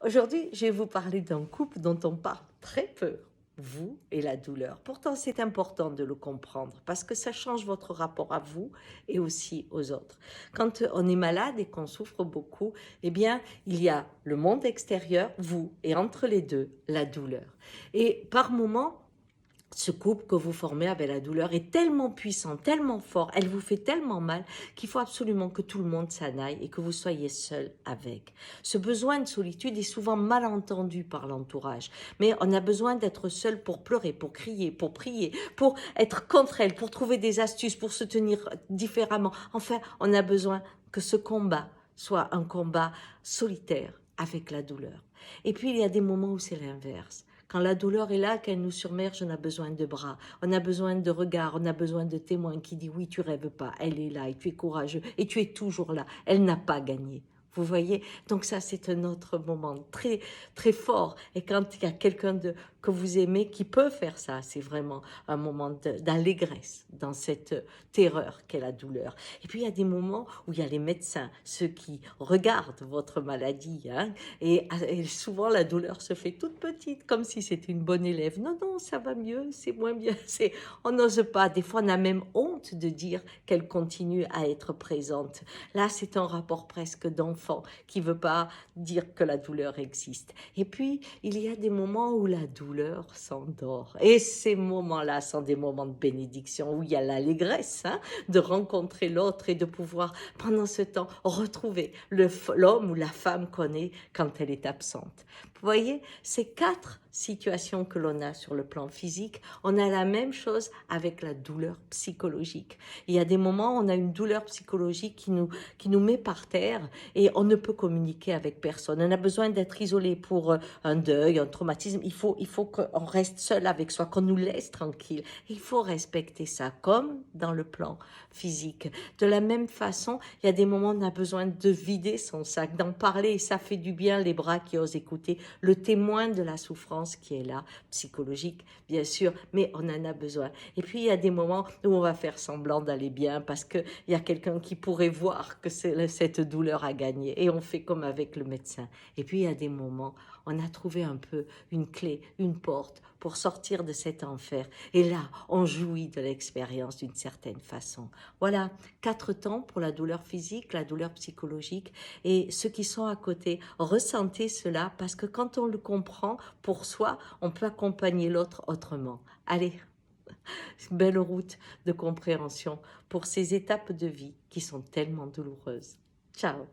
Aujourd'hui, je vais vous parler d'un couple dont on parle très peu, vous et la douleur. Pourtant, c'est important de le comprendre parce que ça change votre rapport à vous et aussi aux autres. Quand on est malade et qu'on souffre beaucoup, eh bien, il y a le monde extérieur, vous, et entre les deux, la douleur. Et par moments, ce couple que vous formez avec la douleur est tellement puissant, tellement fort, elle vous fait tellement mal qu'il faut absolument que tout le monde s'en aille et que vous soyez seul avec. Ce besoin de solitude est souvent mal entendu par l'entourage, mais on a besoin d'être seul pour pleurer, pour crier, pour prier, pour être contre elle, pour trouver des astuces, pour se tenir différemment. Enfin, on a besoin que ce combat soit un combat solitaire avec la douleur. Et puis, il y a des moments où c'est l'inverse. Quand la douleur est là, qu'elle nous surmerge, on a besoin de bras, on a besoin de regards, on a besoin de témoins qui disent oui, tu rêves pas, elle est là et tu es courageux et tu es toujours là, elle n'a pas gagné. Vous voyez? Donc ça, c'est un autre moment très, très fort. Et quand il y a quelqu'un que vous aimez qui peut faire ça, c'est vraiment un moment d'allégresse dans cette terreur qu'est la douleur. Et puis, il y a des moments où il y a les médecins, ceux qui regardent votre maladie, hein, et souvent, la douleur se fait toute petite, comme si c'était une bonne élève. Non, non, ça va mieux, c'est moins bien. On n'ose pas. Des fois, on a même honte de dire qu'elle continue à être présente. Là, c'est un rapport presque d'enfant qui ne veut pas dire que la douleur existe. Et puis, il y a des moments où la douleur s'endort. Et ces moments-là sont des moments de bénédiction, où il y a l'allégresse, hein, de rencontrer l'autre et de pouvoir, pendant ce temps, retrouver l'homme ou la femme qu'on est quand elle est absente. Vous voyez, ces 4 situations que l'on a sur le plan physique, on a la même chose avec la douleur psychologique. Il y a des moments où on a une douleur psychologique qui nous met par terre et on ne peut communiquer avec personne. On a besoin d'être isolé pour un deuil, un traumatisme. Il faut qu'on reste seul avec soi, qu'on nous laisse tranquille. Il faut respecter ça, comme dans le plan physique. De la même façon, il y a des moments où on a besoin de vider son sac, d'en parler, et ça fait du bien, les bras qui osent écouter, le témoin de la souffrance qui est là, psychologique, bien sûr, mais on en a besoin. Et puis, il y a des moments où on va faire semblant d'aller bien parce qu'il y a quelqu'un qui pourrait voir que cette douleur a gagné, et on fait comme avec le médecin. Et puis, il y a des moments, on a trouvé un peu une clé, une porte pour sortir de cet enfer. Et là, on jouit de l'expérience d'une certaine façon. Voilà, 4 temps pour la douleur physique, la douleur psychologique. Et ceux qui sont à côté, ressentez cela parce que quand on le comprend pour soi, on peut accompagner l'autre autrement. Allez, belle route de compréhension pour ces étapes de vie qui sont tellement douloureuses. Ciao!